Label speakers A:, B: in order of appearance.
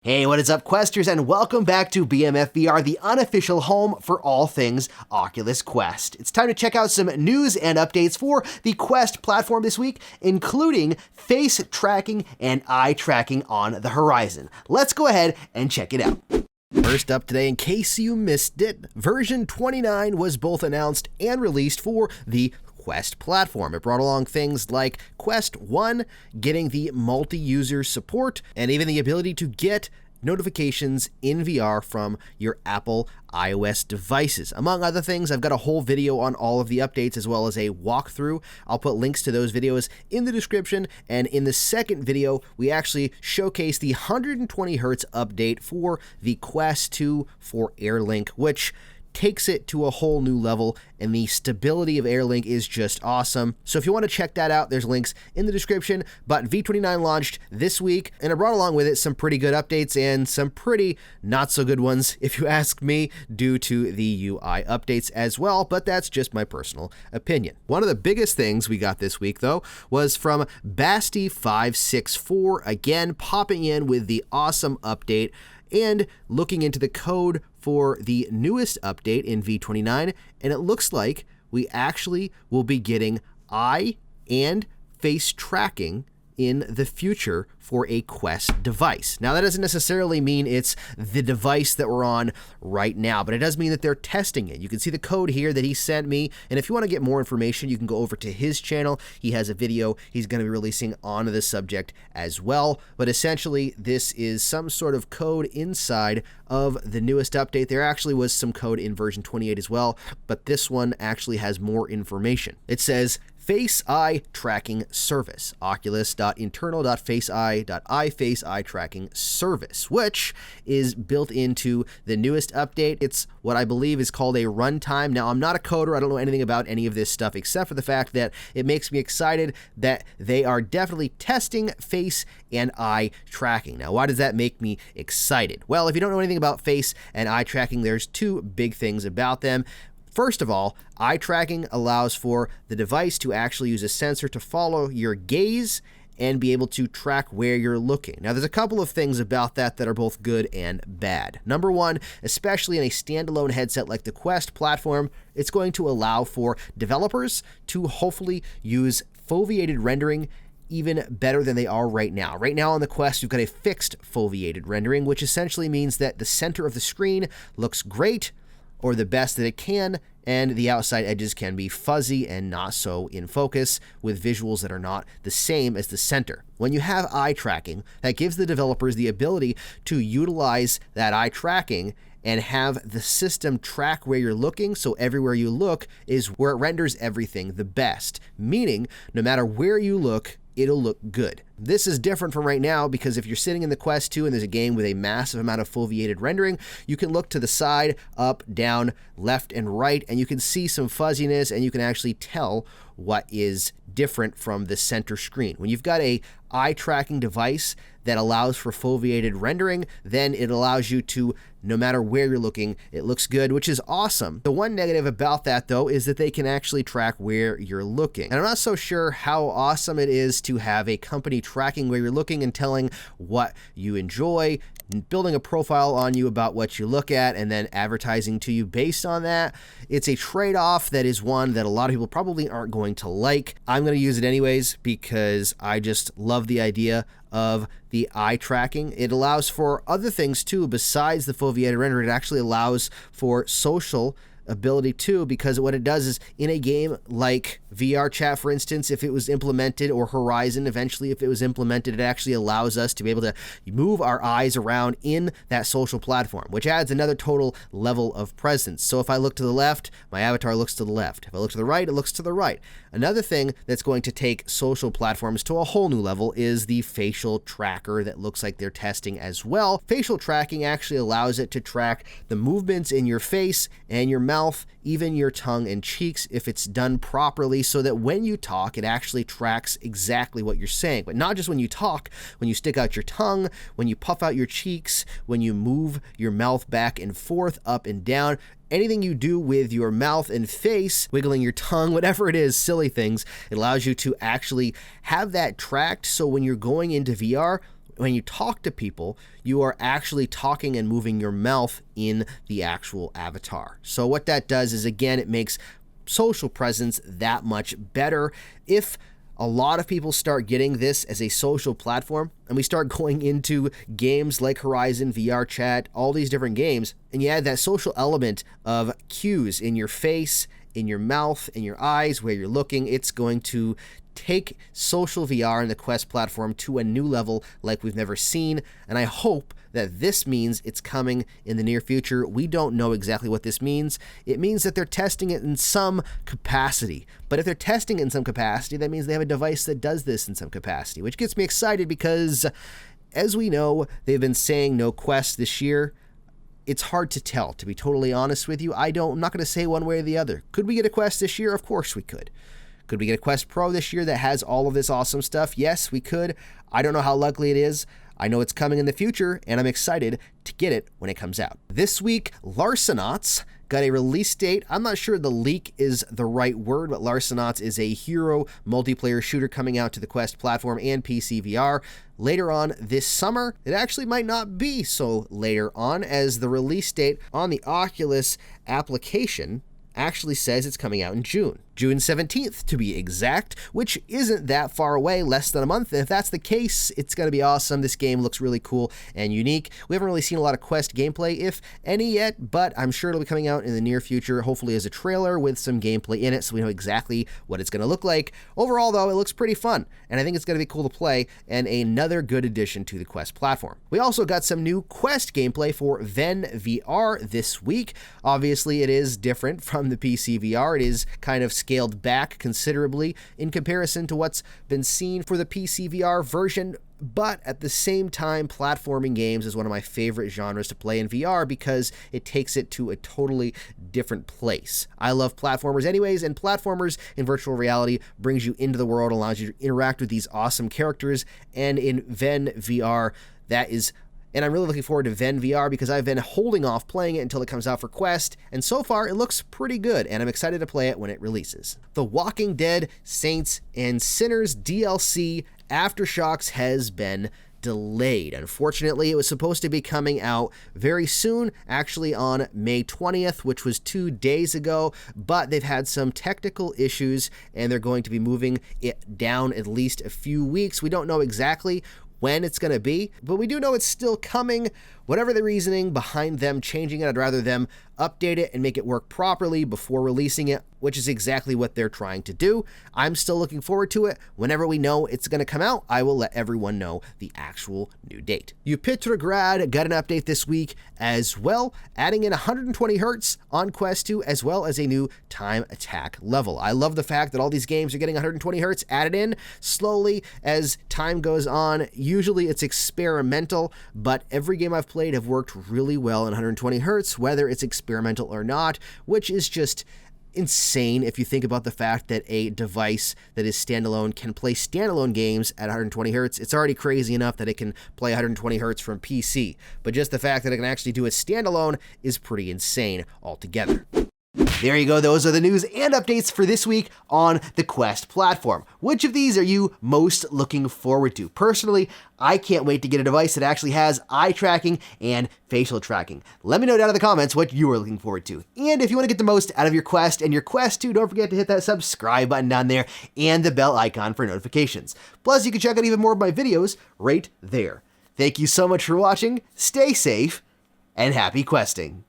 A: Hey, what is up, Questers, and welcome back to BMF VR, the unofficial home for all things Oculus Quest. It's time to check out some news and updates for the Quest platform this week, including face tracking and eye tracking on the horizon. Let's go ahead and check it out. First up today, in case you missed it, version 29 was both announced and released for the Quest platform. It brought along things like Quest 1 getting the multi-user support and even the ability to get notifications in VR from your Apple iOS devices. Among other things, I've got a whole video on all of the updates as well as a walkthrough. I'll put links to those videos in the description, and in the second video, we actually showcase the 120 Hz update for the Quest 2 for AirLink, which takes it to a whole new level, and the stability of AirLink is just awesome. So if you want to check that out, there's links in the description. But V29 launched this week, and it brought along with it some pretty good updates and some pretty not so good ones, if you ask me, due to the UI updates as well, but that's just my personal opinion. One of the biggest things we got this week, though, was from Basti564, again popping in with the awesome update and looking into the code for the newest update in V29, and it looks like we actually will be getting eye and face tracking in the future for a Quest device. Now, that doesn't necessarily mean it's the device that we're on right now, but it does mean that they're testing it. You can see the code here that he sent me, and if you want to get more information, you can go over to his channel. He has a video he's going to be releasing on the subject as well, but essentially, this is some sort of code inside of the newest update. There actually was some code in version 28 as well, but this one actually has more information. It says, Face Eye Tracking Service, oculus.internal.faceeye.iFace Eye Tracking Service, which is built into the newest update. It's what I believe is called a runtime. Now, I'm not a coder. I don't know anything about any of this stuff except for the fact that it makes me excited that they are definitely testing face and eye tracking. Now, why does that make me excited? Well, if you don't know anything about face and eye tracking, there's two big things about them. First of all, eye tracking allows for the device to actually use a sensor to follow your gaze and be able to track where you're looking. Now, there's a couple of things about that are both good and bad. Number one, especially in a standalone headset like the Quest platform, it's going to allow for developers to hopefully use foveated rendering even better than they are right now. Right now on the Quest, you've got a fixed foveated rendering, which essentially means that the center of the screen looks great, or the best that it can, and the outside edges can be fuzzy and not so in focus with visuals that are not the same as the center. When you have eye tracking, that gives the developers the ability to utilize that eye tracking and have the system track where you're looking, so everywhere you look is where it renders everything the best. Meaning, no matter where you look, it'll look good. This is different from right now because if you're sitting in the Quest 2 and there's a game with a massive amount of foveated rendering, you can look to the side, up, down, left, and right, and you can see some fuzziness, and you can actually tell what is different from the center screen. When you've got a eye tracking device that allows for foveated rendering, then it allows you to, no matter where you're looking, it looks good, which is awesome. The one negative about that, though, is that they can actually track where you're looking. And I'm not so sure how awesome it is to have a company tracking where you're looking and telling what you enjoy, building a profile on you about what you look at, and then advertising to you based on that. It's a trade-off that is one that a lot of people probably aren't going to like. I'm going to use it anyways because I just love the idea of the eye tracking. It allows for other things too besides the foveated render. It actually allows for social ability too, because what it does is in a game like VR chat, for instance, if it was implemented, or Horizon eventually if it was implemented, it actually allows us to be able to move our eyes around in that social platform, which adds another total level of presence. So if I look to the left, my avatar looks to the left. If I look to the right, it looks to the right. Another thing that's going to take social platforms to a whole new level is the facial tracker that looks like they're testing as well. Facial tracking actually allows it to track the movements in your face and your mouth, even your tongue and cheeks, if it's done properly, so that when you talk, it actually tracks exactly what you're saying. But not just when you talk, when you stick out your tongue, when you puff out your cheeks, when you move your mouth back and forth, up and down, anything you do with your mouth and face, wiggling your tongue, whatever it is, silly things, it allows you to actually have that tracked, so when you're going into VR, when you talk to people, you are actually talking and moving your mouth in the actual avatar. So what that does is, again, it makes social presence that much better. If a lot of people start getting this as a social platform and we start going into games like Horizon, VR Chat, all these different games, and you add that social element of cues in your face, in your mouth, in your eyes, where you're looking, it's going to take social VR and the Quest platform to a new level like we've never seen. And I hope that this means it's coming in the near future. We don't know exactly what this means. It means that they're testing it in some capacity. But if they're testing it in some capacity, that means they have a device that does this in some capacity, which gets me excited because, as we know, they've been saying no Quest this year. It's hard to tell, to be totally honest with you. I'm not going to say one way or the other. Could we get a Quest this year? Of course we could. Could we get a Quest Pro this year that has all of this awesome stuff? Yes, we could. I don't know how likely it is. I know it's coming in the future, and I'm excited to get it when it comes out. This week, Larcenauts got a release date. I'm not sure the leak is the right word, but Larcenauts is a hero multiplayer shooter coming out to the Quest platform and PC VR later on this summer. It actually might not be so later on, as the release date on the Oculus application actually says it's coming out in June 17th to be exact, which isn't that far away, less than a month. And if that's the case, it's going to be awesome. This game looks really cool and unique. We haven't really seen a lot of Quest gameplay, if any yet, but I'm sure it'll be coming out in the near future, hopefully as a trailer with some gameplay in it, so we know exactly what it's going to look like. Overall, though, it looks pretty fun, and I think it's going to be cool to play, and another good addition to the Quest platform. We also got some new Quest gameplay for Ven VR this week. Obviously, it is different from the PC VR. It is kind of scaled back considerably in comparison to what's been seen for the PC VR version, but at the same time, platforming games is one of my favorite genres to play in VR because it takes it to a totally different place. I love platformers anyways, and platformers in virtual reality brings you into the world, allows you to interact with these awesome characters, and in Ven VR, that is. And I'm really looking forward to Ven VR because I've been holding off playing it until it comes out for Quest, and so far it looks pretty good, and I'm excited to play it when it releases. The Walking Dead Saints and Sinners DLC Aftershocks has been delayed. Unfortunately, it was supposed to be coming out very soon, actually on May 20th, which was 2 days ago, but they've had some technical issues, and they're going to be moving it down at least a few weeks. We don't know exactly when it's going to be, but we do know it's still coming. Whatever the reasoning behind them changing it, I'd rather them update it and make it work properly before releasing it, which is exactly what they're trying to do. I'm still looking forward to it. Whenever we know it's going to come out, I will let everyone know the actual new date. Upitrograd got an update this week as well, adding in 120 Hz on Quest 2, as well as a new time attack level. I love the fact that all these games are getting 120 Hz added in slowly as time goes on. Usually it's experimental, but every game I've played have worked really well in 120 Hz, whether it's experimental or not, which is just insane if you think about the fact that a device that is standalone can play standalone games at 120 Hz. It's already crazy enough that it can play 120 Hz from PC, but just the fact that it can actually do it standalone is pretty insane altogether. There you go. Those are the news and updates for this week on the Quest platform. Which of these are you most looking forward to? Personally, I can't wait to get a device that actually has eye tracking and facial tracking. Let me know down in the comments what you are looking forward to. And if you want to get the most out of your Quest and your Quest 2, don't forget to hit that subscribe button down there and the bell icon for notifications. Plus, you can check out even more of my videos right there. Thank you so much for watching. Stay safe and happy questing.